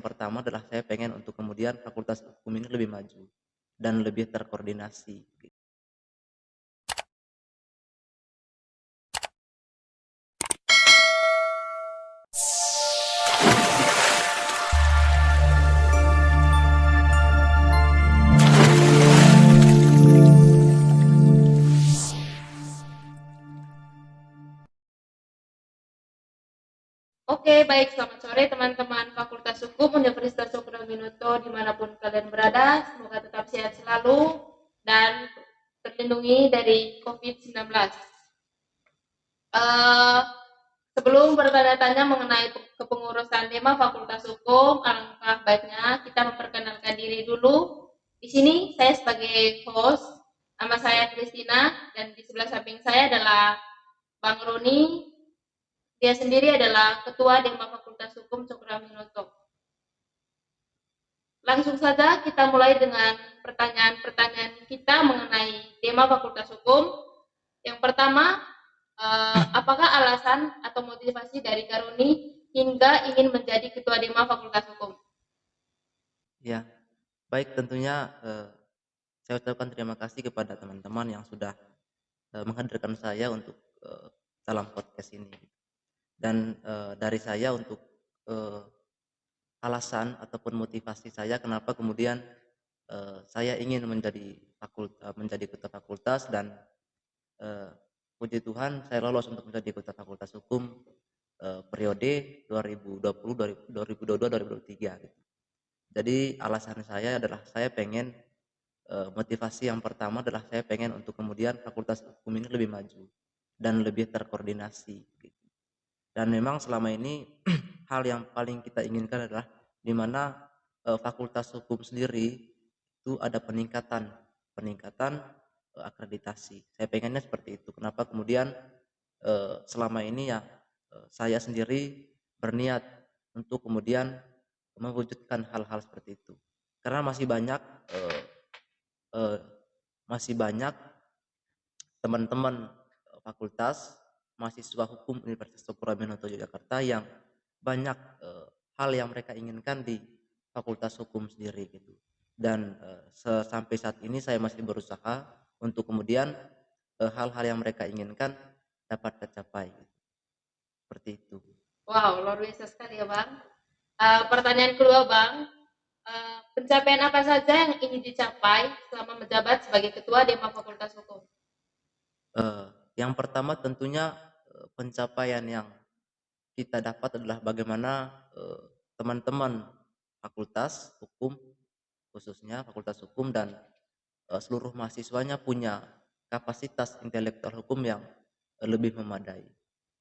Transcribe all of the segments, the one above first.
Pertama adalah saya pengen untuk kemudian fakultas hukum ini lebih maju dan lebih terkoordinasi. Oke, baik. Selamat sore teman-teman Fakultas Hukum Universitas Sukraminoto dimanapun kalian berada. Semoga tetap sehat selalu dan terlindungi dari COVID-19. Eh, Sebelum bertanya-tanya mengenai kepengurusan tema Fakultas Hukum, alangkah baiknya kita memperkenalkan diri dulu. Di sini saya sebagai host, nama saya Christina, dan di sebelah samping saya adalah Bang Roni. Dia sendiri adalah Ketua Dema Fakultas Hukum Cokroaminoto. Langsung saja kita mulai dengan pertanyaan-pertanyaan kita mengenai Dema Fakultas Hukum. Yang pertama, apakah alasan atau motivasi dari Karuni hingga ingin menjadi Ketua Dema Fakultas Hukum? Ya, baik tentunya saya ucapkan terima kasih kepada teman-teman yang sudah menghadirkan saya untuk dalam podcast ini. Dan dari saya untuk eh, alasan ataupun motivasi saya kenapa kemudian saya ingin menjadi ketua fakultas dan eh, puji Tuhan saya lolos untuk menjadi ketua fakultas hukum periode 2020 2022 2023 gitu. Jadi alasan saya adalah saya pengen motivasi yang pertama adalah saya pengen untuk kemudian fakultas hukum ini lebih maju dan lebih terkoordinasi gitu. Dan memang selama ini hal yang paling kita inginkan adalah di mana fakultas hukum sendiri itu ada peningkatan peningkatan akreditasi. Saya pengennya seperti itu. Kenapa kemudian selama ini ya saya sendiri berniat untuk kemudian mewujudkan hal-hal seperti itu. Karena eh, eh, masih banyak teman-teman fakultas mahasiswa hukum Universitas Sukraminoto Yogyakarta yang banyak hal yang mereka inginkan di fakultas hukum sendiri gitu. Dan sampai saat ini saya masih berusaha untuk kemudian hal-hal yang mereka inginkan dapat tercapai gitu. Seperti itu. Wow, luar biasa sekali ya Bang. Pertanyaan kedua Bang, pencapaian apa saja yang ingin dicapai selama menjabat sebagai Ketua Dema Fakultas Hukum? Eh, yang pertama tentunya pencapaian yang kita dapat adalah bagaimana teman-teman fakultas hukum khususnya fakultas hukum dan seluruh mahasiswanya punya kapasitas intelektual hukum yang lebih memadai,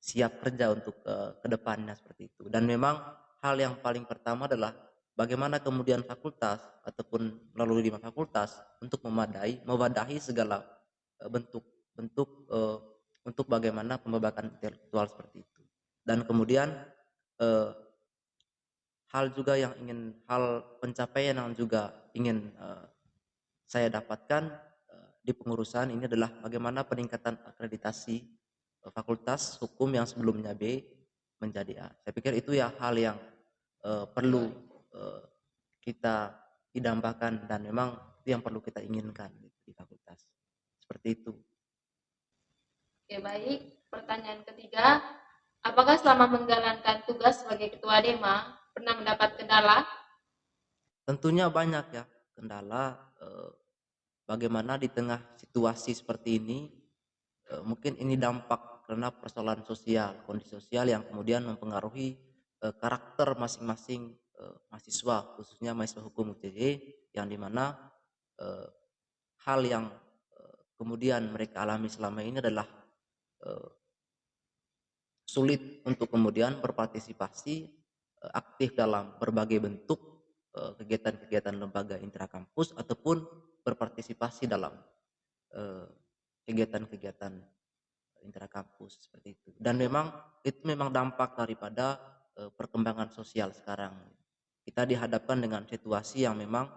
siap kerja untuk ke depannya seperti itu. Dan memang hal yang paling pertama adalah bagaimana kemudian fakultas ataupun melalui 5 fakultas untuk mewadahi segala bentuk untuk bagaimana pembebakan intelektual seperti itu. Dan kemudian eh, hal pencapaian yang juga ingin saya dapatkan di pengurusan ini adalah bagaimana peningkatan akreditasi fakultas hukum yang sebelumnya B menjadi A. Saya pikir itu ya hal yang perlu eh, kita idambakan dan memang itu yang perlu kita inginkan di fakultas. Seperti itu. Oke, baik. Pertanyaan ketiga, apakah selama menjalankan tugas sebagai Ketua Dema pernah mendapat kendala? Tentunya banyak ya kendala bagaimana di tengah situasi seperti ini mungkin ini dampak karena persoalan sosial, kondisi sosial yang kemudian mempengaruhi karakter masing-masing mahasiswa, khususnya mahasiswa hukum UTJ, yang dimana eh, hal yang kemudian mereka alami selama ini adalah eh, sulit untuk kemudian berpartisipasi aktif dalam berbagai bentuk kegiatan-kegiatan lembaga intrakampus ataupun berpartisipasi dalam eh, kegiatan-kegiatan intrakampus seperti itu. Dan memang itu memang dampak daripada perkembangan sosial sekarang. Kita dihadapkan dengan situasi yang memang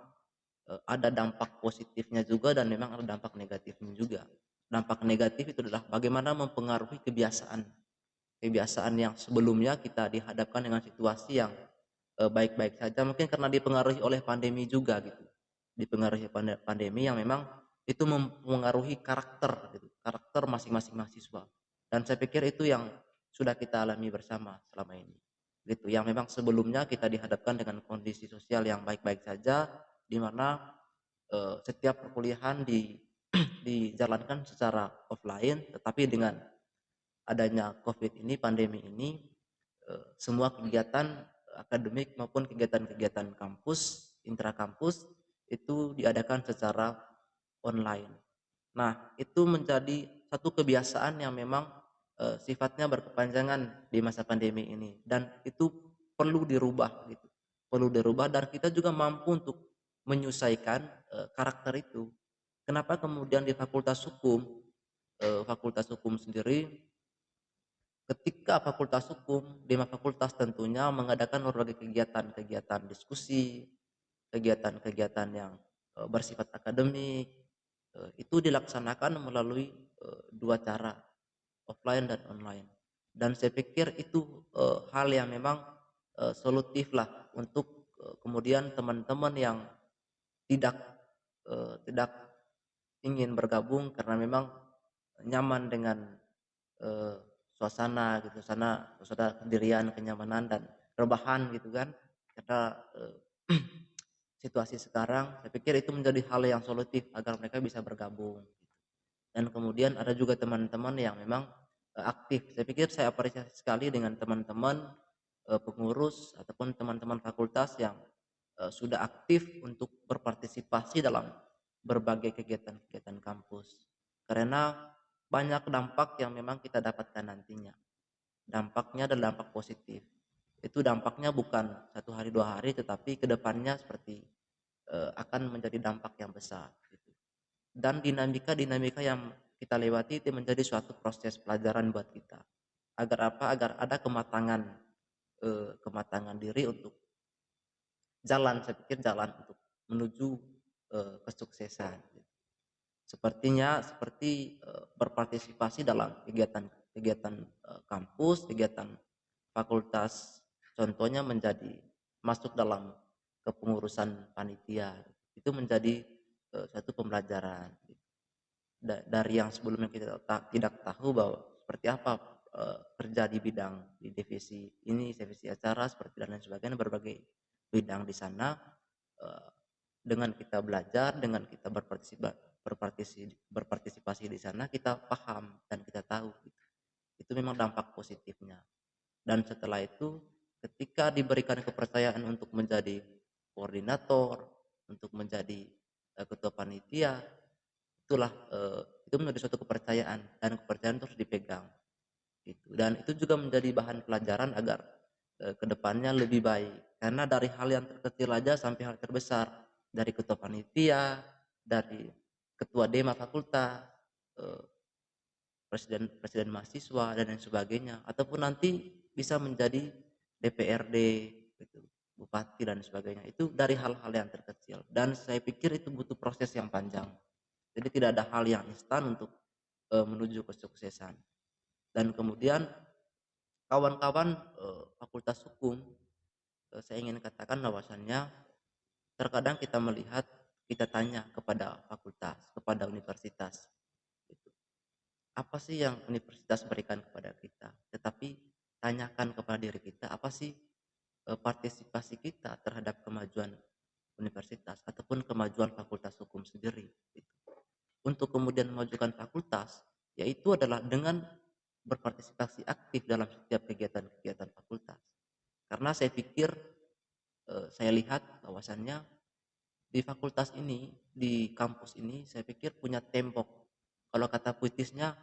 ada dampak positifnya juga dan memang ada dampak negatifnya juga. Dampak negatif itu adalah bagaimana mempengaruhi kebiasaan yang sebelumnya kita dihadapkan dengan situasi yang baik-baik saja, mungkin karena dipengaruhi oleh pandemi juga gitu. Dipengaruhi pandemi yang memang itu mempengaruhi karakter gitu, karakter masing-masing mahasiswa. Dan saya pikir itu yang sudah kita alami bersama selama ini. Gitu. Yang memang sebelumnya kita dihadapkan dengan kondisi sosial yang baik-baik saja, di mana setiap perkuliahan dijalankan secara offline, tetapi dengan adanya COVID ini, pandemi ini, semua kegiatan akademik maupun kegiatan-kegiatan kampus, intrakampus itu diadakan secara online. Nah, itu menjadi satu kebiasaan yang memang sifatnya berkepanjangan di masa pandemi ini dan itu perlu dirubah gitu. Perlu dirubah dan kita juga mampu untuk menyesuaikan karakter itu. Kenapa kemudian di Fakultas Hukum sendiri, ketika Fakultas Hukum, 5 fakultas tentunya mengadakan berbagai kegiatan-kegiatan diskusi, kegiatan-kegiatan yang bersifat akademik, itu dilaksanakan melalui 2 cara, offline dan online. Dan saya pikir itu hal yang memang solutif lah untuk kemudian teman-teman yang tidak tidak ingin bergabung karena memang nyaman dengan eh, suasana gitu, suasana kedirian, kenyamanan dan rebahan gitu kan. Karena situasi sekarang, saya pikir itu menjadi hal yang solutif agar mereka bisa bergabung. Dan kemudian ada juga teman-teman yang memang aktif. Saya pikir saya apresiasi sekali dengan teman-teman pengurus ataupun teman-teman fakultas yang sudah aktif untuk berpartisipasi dalam berbagai kegiatan-kegiatan kampus. Karena banyak dampak yang memang kita dapatkan nantinya. Dampaknya adalah dampak positif. Itu dampaknya bukan 1 hari 2 hari, tetapi kedepannya seperti akan menjadi dampak yang besar. Gitu. Dan dinamika-dinamika yang kita lewati itu menjadi suatu proses pelajaran buat kita. Agar apa? Agar ada kematangan diri untuk saya pikir jalan untuk menuju kesuksesan. Seperti berpartisipasi dalam kegiatan kampus, kegiatan fakultas, contohnya menjadi masuk dalam kepengurusan panitia. Itu menjadi satu pembelajaran. Dari yang sebelumnya kita tidak tahu bahwa seperti apa kerja di bidang di divisi ini, divisi acara seperti dan lain sebagainya, berbagai bidang di sana. Dengan kita belajar, dengan kita berpartisipasi di sana, kita paham dan kita tahu gitu. Itu memang dampak positifnya. Dan setelah itu ketika diberikan kepercayaan untuk menjadi koordinator, untuk menjadi ketua panitia, itu menjadi suatu kepercayaan dan kepercayaan terus dipegang gitu. Dan itu juga menjadi bahan pelajaran agar kedepannya lebih baik, karena dari hal yang terkecil aja sampai hal terbesar, dari ketua panitia, dari ketua dema fakultas, eh, presiden presiden mahasiswa dan lain sebagainya, ataupun nanti bisa menjadi DPRD gitu, bupati dan sebagainya. Itu dari hal-hal yang terkecil dan saya pikir itu butuh proses yang panjang. Jadi tidak ada hal yang instan untuk menuju kesuksesan. Dan kemudian kawan-kawan fakultas hukum, saya ingin katakan bahwasannya terkadang kita melihat, kita tanya kepada fakultas, kepada universitas, gitu. Apa sih yang universitas berikan kepada kita? Tetapi tanyakan kepada diri kita, apa sih partisipasi kita terhadap kemajuan universitas ataupun kemajuan fakultas hukum sendiri? Gitu. Untuk kemudian memajukan fakultas, yaitu adalah dengan berpartisipasi aktif dalam setiap kegiatan-kegiatan fakultas. Karena saya pikir, saya lihat bahwasannya di fakultas ini, di kampus ini, saya pikir punya tembok. Kalau kata puitisnya,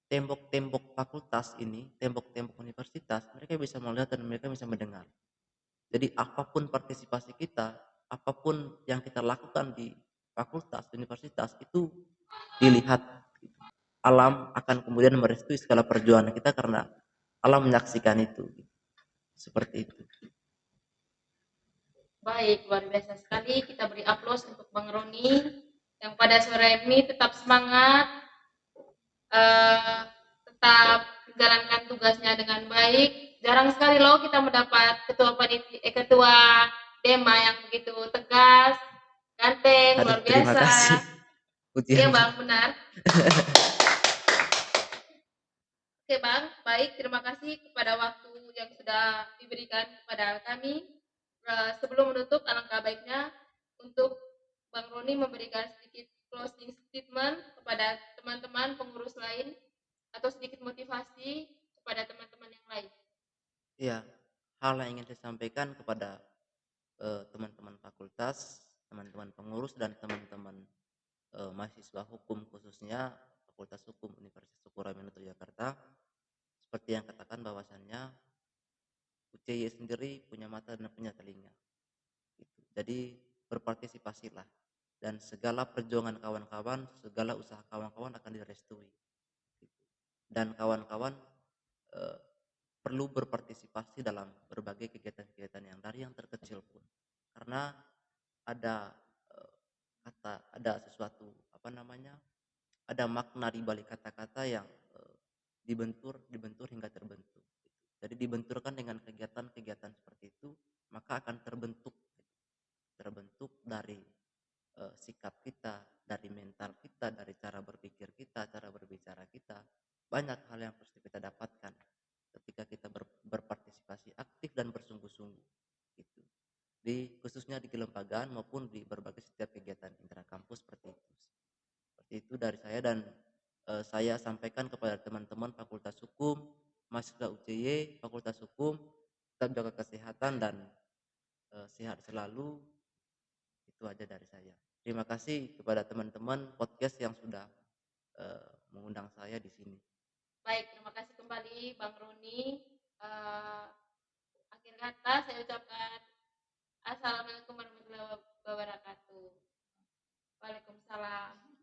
tembok-tembok fakultas ini, tembok-tembok universitas, mereka bisa melihat dan mereka bisa mendengar. Jadi apapun partisipasi kita, apapun yang kita lakukan di fakultas, universitas, itu dilihat. Alam akan kemudian merestui segala perjuangan kita karena alam menyaksikan itu. Seperti itu. Baik, luar biasa sekali. Kita beri aplaus untuk Bang Roni yang pada sore ini tetap semangat, tetap menjalankan tugasnya dengan baik jarang sekali loh kita mendapat ketua Dema yang begitu tegas, ganteng, Aduh, luar terima biasa. kasih Iya pujiannya. Bang, benar. Oke Bang, baik, terima kasih kepada waktu yang sudah diberikan kepada kami. Sebelum menutup, alangkah baiknya untuk Bang Roni memberikan sedikit closing statement kepada teman-teman pengurus lain atau sedikit motivasi kepada teman-teman yang lain. Iya, hal yang ingin saya sampaikan kepada teman-teman fakultas, teman-teman pengurus dan teman-teman mahasiswa hukum khususnya Fakultas Hukum Universitas Sukuramen Yogyakarta, seperti yang katakan bahwasannya UCY sendiri punya mata dan punya telinga. Gitu. Jadi berpartisipasilah dan segala perjuangan kawan-kawan, segala usaha kawan-kawan akan direstui. Gitu. Dan kawan-kawan eh, perlu berpartisipasi dalam berbagai kegiatan-kegiatan yang dari yang terkecil pun, karena ada ada sesuatu apa namanya, ada makna di balik kata-kata yang dibentur hingga terbentuk. Jadi dibenturkan dengan kegiatan-kegiatan seperti itu, maka akan terbentuk dari sikap kita, dari mental kita, dari cara berpikir kita, cara berbicara kita. Banyak hal yang pasti kita dapatkan ketika kita berpartisipasi aktif dan bersungguh-sungguh. Gitu. Khususnya di kelembagaan maupun di berbagai setiap kegiatan intrakampus seperti itu. Seperti itu dari saya, dan saya sampaikan kepada teman-teman Fakultas Hukum, mahasiswa UCY, Fakultas Hukum, tetap jaga kesehatan dan sehat selalu. Itu aja dari saya. Terima kasih kepada teman-teman podcast yang sudah mengundang saya di sini. Baik, terima kasih kembali Bang Roni. Akhir kata saya ucapkan Assalamualaikum warahmatullahi wabarakatuh. Waalaikumsalam.